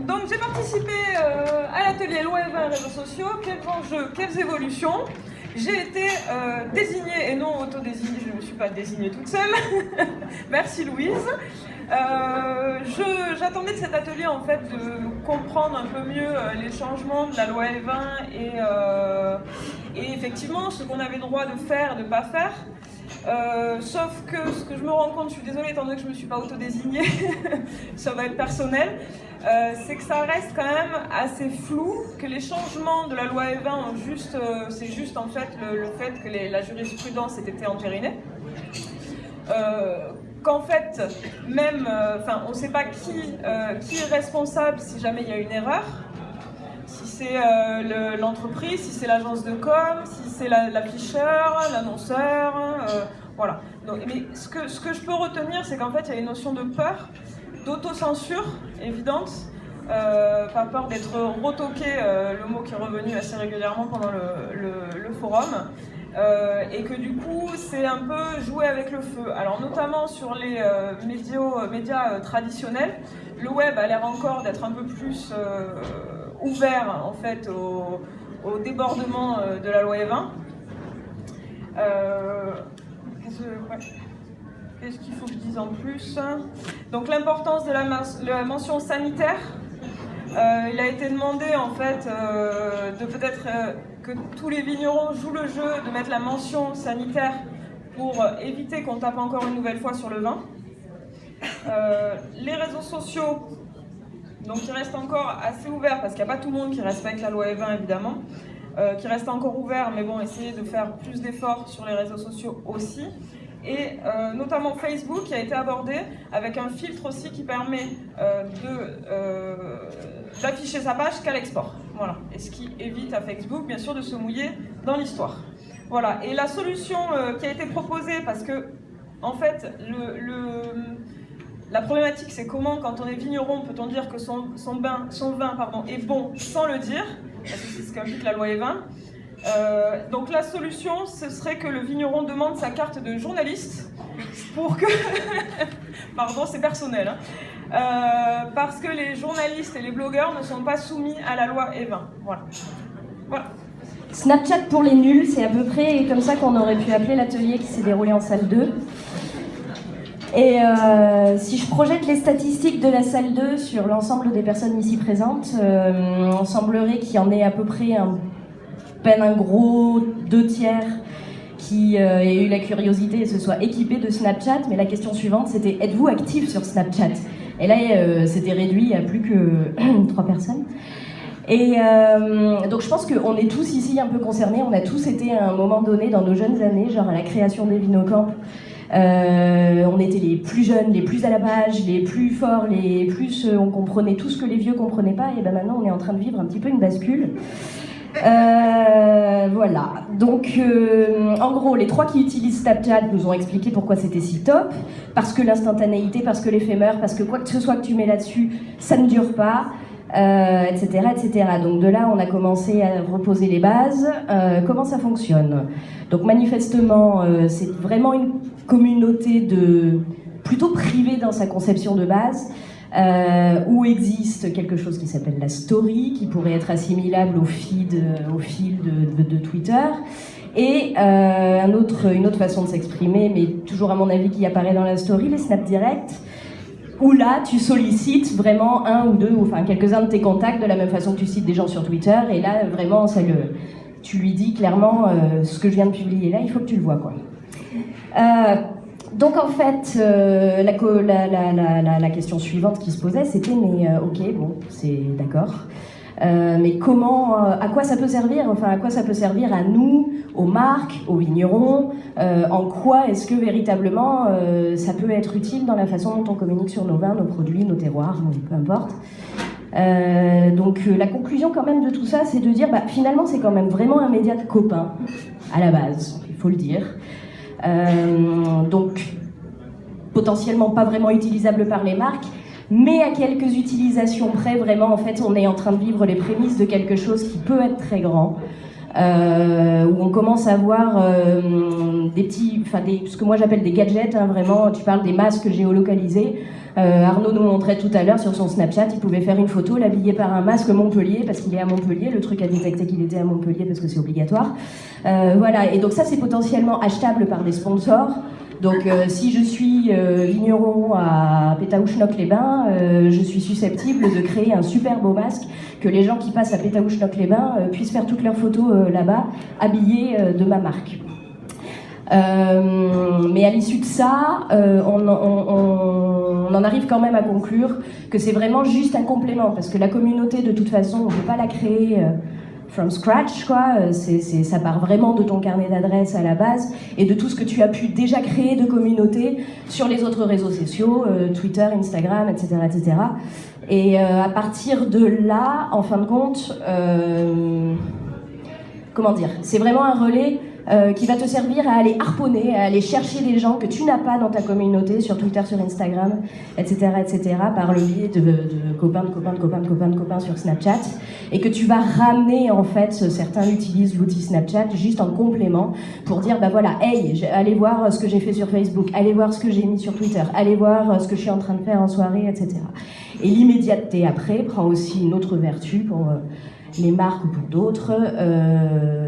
Donc j'ai participé à l'atelier Loi et 20 réseaux sociaux. Quels enjeux, quelles évolutions. J'ai été désignée et non autodésignée, je ne me suis pas désignée toute seule. Merci Louise. J'attendais de cet atelier en fait de comprendre un peu mieux les changements de la loi E20 et effectivement ce qu'on avait le droit de faire et de ne pas faire. Sauf que ce que je me rends compte, je suis désolée étant donné que je ne me suis pas autodésignée, ça va être personnel, c'est que ça reste quand même assez flou, que les changements de la loi E20 c'est juste en fait le fait que la jurisprudence ait été entérinée. Qu'en fait, même, on ne sait pas qui est responsable si jamais il y a une erreur, si c'est l'entreprise, si c'est l'agence de com, si c'est l'afficheur, l'annonceur, voilà. Donc, mais ce que je peux retenir, c'est qu'en fait, il y a une notion de peur, d'autocensure évidente, pas peur d'être retoqué, le mot qui est revenu assez régulièrement pendant le forum. Et que du coup c'est un peu jouer avec le feu. Alors notamment sur les médias traditionnels, le web a l'air encore d'être un peu plus ouvert en fait au débordement de la loi E20. Qu'est-ce qu'il faut que je dise en plus? Donc l'importance de la mention sanitaire. Il a été demandé en fait de peut-être que tous les vignerons jouent le jeu de mettre la mention sanitaire pour éviter qu'on tape encore une nouvelle fois sur le vin. Les réseaux sociaux, donc qui restent encore assez ouverts parce qu'il n'y a pas tout le monde qui respecte la loi E20 évidemment, qui restent encore ouverts, mais bon, essayez de faire plus d'efforts sur les réseaux sociaux aussi. Et notamment Facebook qui a été abordé avec un filtre aussi qui permet d'afficher sa page qu'à l'export. Voilà. Et ce qui évite à Facebook, bien sûr, de se mouiller dans l'histoire. Voilà. Et la solution qui a été proposée, parce que, en fait, la problématique, c'est comment, quand on est vigneron, peut-on dire que son vin est bon sans le dire, parce que c'est ce qu'indique la loi E20. Donc la solution, ce serait que le vigneron demande sa carte de journaliste pour que... Pardon, c'est personnel. Parce que les journalistes et les blogueurs ne sont pas soumis à la loi E20. Voilà. Snapchat pour les nuls, c'est à peu près comme ça qu'on aurait pu appeler l'atelier qui s'est déroulé en salle 2. Et si je projette les statistiques de la salle 2 sur l'ensemble des personnes ici présentes, on semblerait qu'il y en ait à peu près un gros 2/3 qui ait eu la curiosité et se soit équipé de Snapchat, mais la question suivante c'était: êtes-vous actif sur Snapchat? Et là c'était réduit à plus que 3 personnes. Et donc je pense qu'on est tous ici un peu concernés, on a tous été à un moment donné dans nos jeunes années, genre à la création des Vinocamp. On était les plus jeunes, les plus à la page, les plus forts, les plus on comprenait tout ce que les vieux comprenaient pas, et ben maintenant on est en train de vivre un petit peu une bascule. Voilà, donc en gros les 3 qui utilisent Snapchat nous ont expliqué pourquoi c'était si top, parce que l'instantanéité, parce que l'éphémère, parce que quoi que ce soit que tu mets là-dessus ça ne dure pas, etc., etc. Donc de là on a commencé à reposer les bases. Comment ça fonctionne? Donc manifestement c'est vraiment une communauté plutôt privée dans sa conception de base, où existe quelque chose qui s'appelle la story, qui pourrait être assimilable au fil de Twitter, et une autre façon de s'exprimer, mais toujours à mon avis qui apparaît dans la story, les Snap Direct, où là tu sollicites vraiment un ou deux, enfin quelques-uns de tes contacts de la même façon que tu cites des gens sur Twitter, et là vraiment tu lui dis clairement ce que je viens de publier là, il faut que tu le vois quoi. Donc en fait, la question suivante qui se posait, c'était mais ok, bon, c'est d'accord, mais comment, à quoi ça peut servir? Enfin, à quoi ça peut servir à nous, aux marques, aux vignerons? En quoi est-ce que véritablement ça peut être utile dans la façon dont on communique sur nos vins, nos produits, nos terroirs, peu importe. Donc la conclusion quand même de tout ça, c'est de dire finalement c'est quand même vraiment un média de copains à la base, il faut le dire. Donc potentiellement pas vraiment utilisable par les marques, mais à quelques utilisations près, vraiment en fait on est en train de vivre les prémices de quelque chose qui peut être très grand, où on commence à voir des petits, ce que moi j'appelle des gadgets, hein, vraiment, tu parles des masques géolocalisés, Arnaud nous montrait tout à l'heure sur son Snapchat, il pouvait faire une photo, l'habiller par un masque Montpellier parce qu'il est à Montpellier, le truc a détecté qu'il était à Montpellier parce que c'est obligatoire. Voilà, et donc ça c'est potentiellement achetable par des sponsors. Donc si je suis vigneron à Pétaouchnok-les-Bains, je suis susceptible de créer un super beau masque que les gens qui passent à Pétaouchnok-les-Bains puissent faire toutes leurs photos là-bas, habillés de ma marque. Mais à l'issue de ça, on en arrive quand même à conclure que c'est vraiment juste un complément, parce que la communauté, de toute façon, on ne peut pas la créer from scratch, quoi. Ça part vraiment de ton carnet d'adresses à la base, et de tout ce que tu as pu déjà créer de communauté sur les autres réseaux sociaux, Twitter, Instagram, etc., etc. Et à partir de là, en fin de compte, comment dire, c'est vraiment un relais qui va te servir à aller harponner, à aller chercher des gens que tu n'as pas dans ta communauté, sur Twitter, sur Instagram, etc., etc., par le biais de copains, de copains, de copains, de copains, de copains sur Snapchat, et que tu vas ramener, en fait, certains utilisent l'outil Snapchat juste en complément pour dire, bah voilà, hey, allez voir ce que j'ai fait sur Facebook, allez voir ce que j'ai mis sur Twitter, allez voir ce que je suis en train de faire en soirée, etc. Et l'immédiateté après prend aussi une autre vertu pour les marques ou pour d'autres,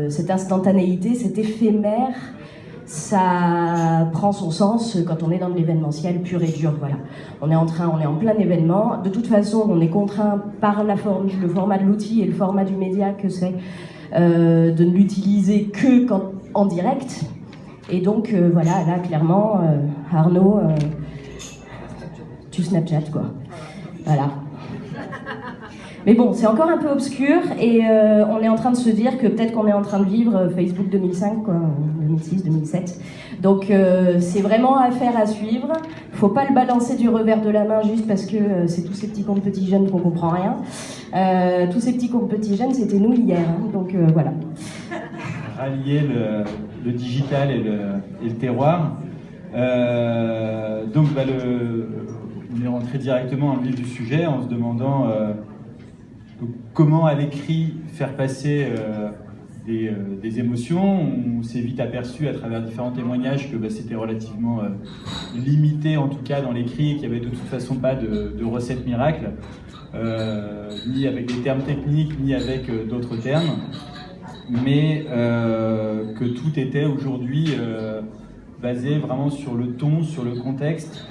cette instantanéité, cet éphémère, ça prend son sens quand on est dans de l'événementiel pur et dur. Voilà. On est en plein événement. De toute façon, on est contraint par le format de l'outil et le format du média que c'est de ne l'utiliser que en direct. Et donc, voilà, là, clairement, Arnaud, tu Snapchat, quoi. Voilà. Mais bon, c'est encore un peu obscur et on est en train de se dire que peut-être qu'on est en train de vivre Facebook 2005, quoi, 2006, 2007. Donc c'est vraiment affaire à suivre. Faut pas le balancer du revers de la main juste parce que c'est tous ces petits comptes petits jeunes qu'on comprend rien. Tous ces petits comptes petits jeunes, c'était nous hier. Hein, donc voilà. Rallier le digital et le terroir. Donc on est rentré directement dans le vif du sujet en se demandant comment à l'écrit faire passer des émotions. On s'est vite aperçu à travers différents témoignages que c'était relativement limité, en tout cas dans l'écrit, et qu'il n'y avait de toute façon pas de recette miracle, ni avec des termes techniques, ni avec d'autres termes, mais que tout était aujourd'hui basé vraiment sur le ton, sur le contexte,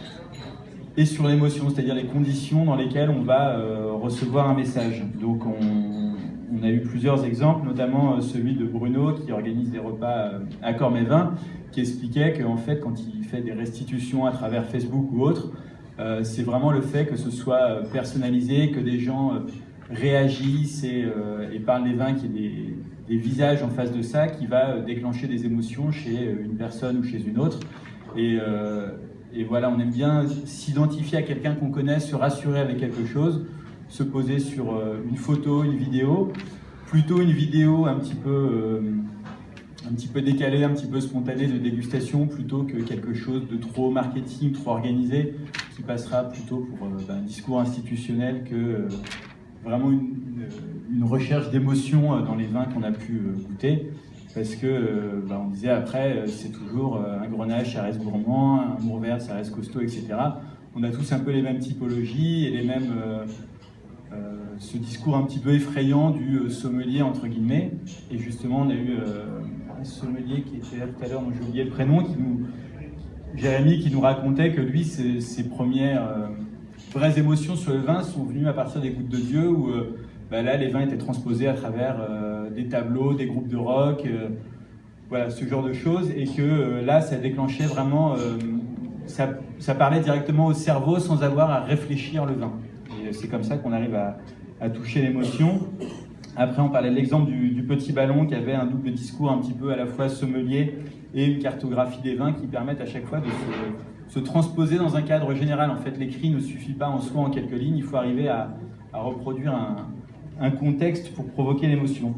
et sur l'émotion, c'est-à-dire les conditions dans lesquelles on va recevoir un message. Donc on a eu plusieurs exemples, notamment celui de Bruno qui organise des repas à Cormévin, qui expliquait qu'en fait quand il fait des restitutions à travers Facebook ou autre, c'est vraiment le fait que ce soit personnalisé, que des gens réagissent et parlent des vins, qu'il y ait des visages en face de ça, qui va déclencher des émotions chez une personne ou chez une autre. Et voilà, on aime bien s'identifier à quelqu'un qu'on connaît, se rassurer avec quelque chose, se poser sur une photo, une vidéo, plutôt une vidéo un petit peu décalée, un petit peu spontanée de dégustation, plutôt que quelque chose de trop marketing, trop organisé, qui passera plutôt pour un discours institutionnel que vraiment une recherche d'émotion dans les vins qu'on a pu goûter. Parce que, on disait après, c'est toujours un Grenache, ça reste gourmand, un Mourvèdre, ça reste costaud, etc. On a tous un peu les mêmes typologies et les mêmes, ce discours un petit peu effrayant du sommelier, entre guillemets. Et justement, on a eu un sommelier qui était là tout à l'heure, dont j'ai oublié le prénom, Jérémy, qui nous racontait que lui, ses premières vraies émotions sur le vin sont venues à partir des Gouttes de Dieu, où là, les vins étaient transposés à travers des tableaux, des groupes de rock, voilà, ce genre de choses, et que là, ça déclenchait vraiment, ça parlait directement au cerveau sans avoir à réfléchir le vin. Et c'est comme ça qu'on arrive à toucher l'émotion. Après, on parlait de l'exemple du petit ballon qui avait un double discours un petit peu à la fois sommelier et une cartographie des vins qui permettent à chaque fois de se transposer dans un cadre général. En fait, l'écrit ne suffit pas en soi en quelques lignes, il faut arriver à reproduire un contexte pour provoquer l'émotion.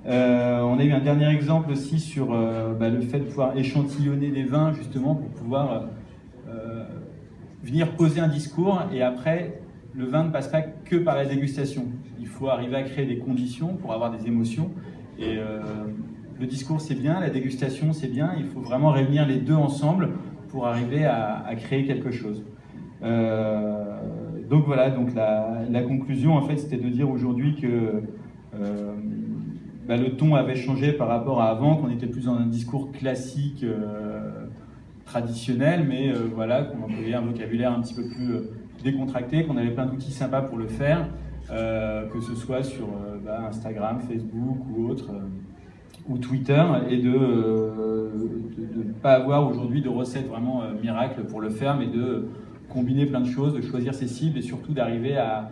On a eu un dernier exemple aussi sur le fait de pouvoir échantillonner des vins justement pour pouvoir venir poser un discours, et après le vin ne passe pas que par la dégustation. Il faut arriver à créer des conditions pour avoir des émotions, et le discours c'est bien, la dégustation c'est bien, il faut vraiment réunir les deux ensemble pour arriver à créer quelque chose. Donc voilà, donc la conclusion en fait c'était de dire aujourd'hui que le ton avait changé par rapport à avant, qu'on était plus dans un discours classique, traditionnel, mais voilà, qu'on employait un vocabulaire un petit peu plus décontracté, qu'on avait plein d'outils sympas pour le faire, que ce soit sur Instagram, Facebook ou autre, ou Twitter, et de ne pas avoir aujourd'hui de recette vraiment miracle pour le faire, mais de combiner plein de choses, de choisir ses cibles et surtout d'arriver à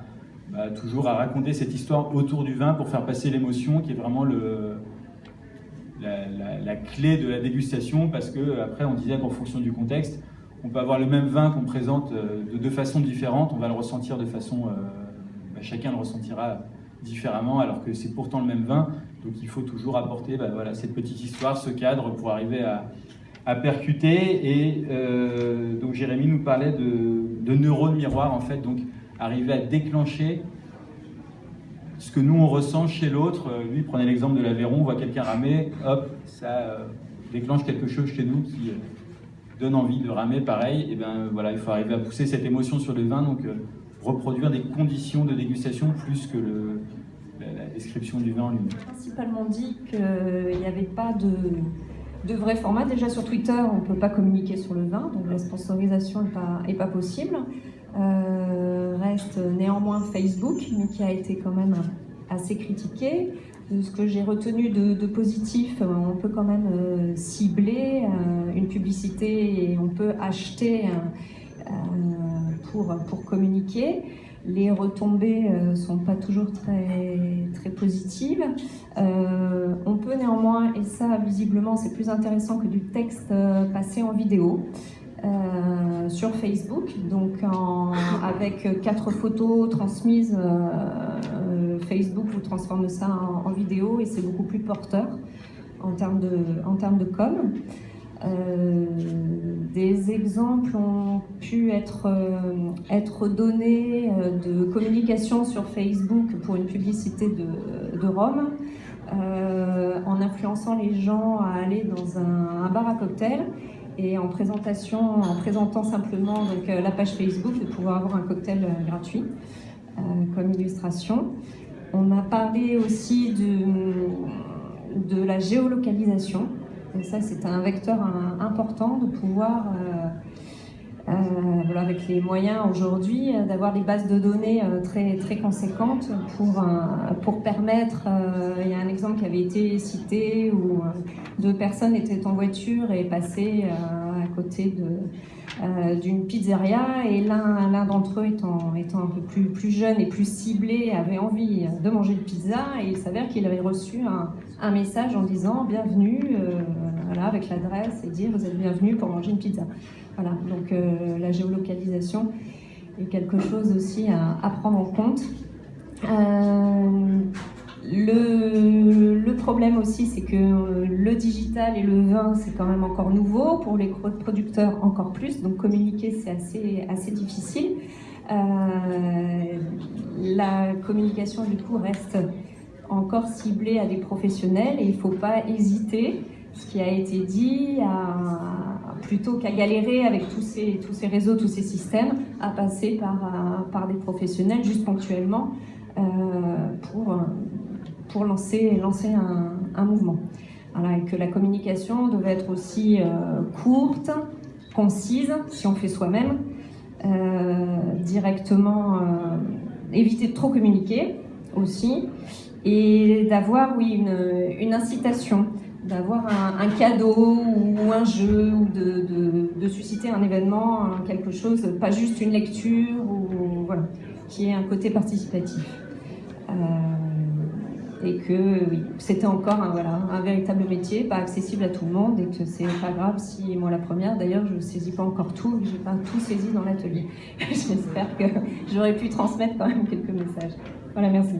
toujours à raconter cette histoire autour du vin pour faire passer l'émotion qui est vraiment la clé de la dégustation, parce que après on disait qu'en fonction du contexte, on peut avoir le même vin qu'on présente de deux façons différentes, on va le ressentir de façon, chacun le ressentira différemment alors que c'est pourtant le même vin, donc il faut toujours apporter cette petite histoire, ce cadre pour arriver à percuter. Et donc Jérémy nous parlait de neurones miroirs en fait, donc arriver à déclencher ce que nous on ressent chez l'autre. Lui prenait l'exemple de l'Aveyron, on voit quelqu'un ramer, hop, ça déclenche quelque chose chez nous qui donne envie de ramer pareil. Et voilà, il faut arriver à pousser cette émotion sur le vin, donc reproduire des conditions de dégustation plus que la description du vin en lui-même. Principalement dit qu'il n'y avait pas de vrai format. Déjà sur Twitter, on ne peut pas communiquer sur le vin, donc la sponsorisation n'est pas possible. Reste néanmoins Facebook, mais qui a été quand même assez critiqué. De ce que j'ai retenu de positif, on peut quand même cibler une publicité et on peut acheter pour communiquer. Les retombées sont pas toujours très positives. On peut néanmoins, et ça visiblement c'est plus intéressant que du texte, passer en vidéo. Sur Facebook, donc avec 4 photos transmises, Facebook vous transforme ça en vidéo et c'est beaucoup plus porteur en termes de com. Des exemples ont pu être donnés de communication sur Facebook pour une publicité de Rome, en influençant les gens à aller dans un bar à cocktail. Et en présentant simplement donc, la page Facebook, de pouvoir avoir un cocktail gratuit comme illustration. On a parlé aussi de la géolocalisation. Et ça, c'est un vecteur important de pouvoir, avec les moyens aujourd'hui, d'avoir des bases de données très conséquentes pour permettre, il y a un exemple qui avait été cité où 2 personnes étaient en voiture et passaient à côté d'une pizzeria, et l'un d'entre eux étant un peu plus jeune et plus ciblé, avait envie de manger une pizza, et il s'avère qu'il avait reçu un message en disant bienvenue, avec l'adresse, et dire vous êtes bienvenue pour manger une pizza. Voilà, donc la géolocalisation est quelque chose aussi à prendre en compte. Le problème aussi, c'est que le digital et le vin, c'est quand même encore nouveau, pour les producteurs encore plus, donc communiquer c'est assez difficile. La communication du coup reste encore ciblée à des professionnels, et il ne faut pas hésiter, ce qui a été dit, plutôt qu'à galérer avec tous ces réseaux, tous ces systèmes, à passer par des professionnels juste ponctuellement pour lancer un mouvement. Voilà, et que la communication devait être aussi courte, concise, si on fait soi-même, directement, éviter de trop communiquer aussi, et d'avoir une incitation, d'avoir un cadeau ou un jeu, ou de susciter un événement, quelque chose, pas juste une lecture, ou voilà, qui ait un côté participatif. Et que oui, c'était encore un véritable métier, pas accessible à tout le monde, et que c'est pas grave si, moi la première d'ailleurs, je ne saisis pas encore tout, j'ai pas tout saisi dans l'atelier. J'espère que j'aurais pu transmettre quand même quelques messages. Voilà, merci.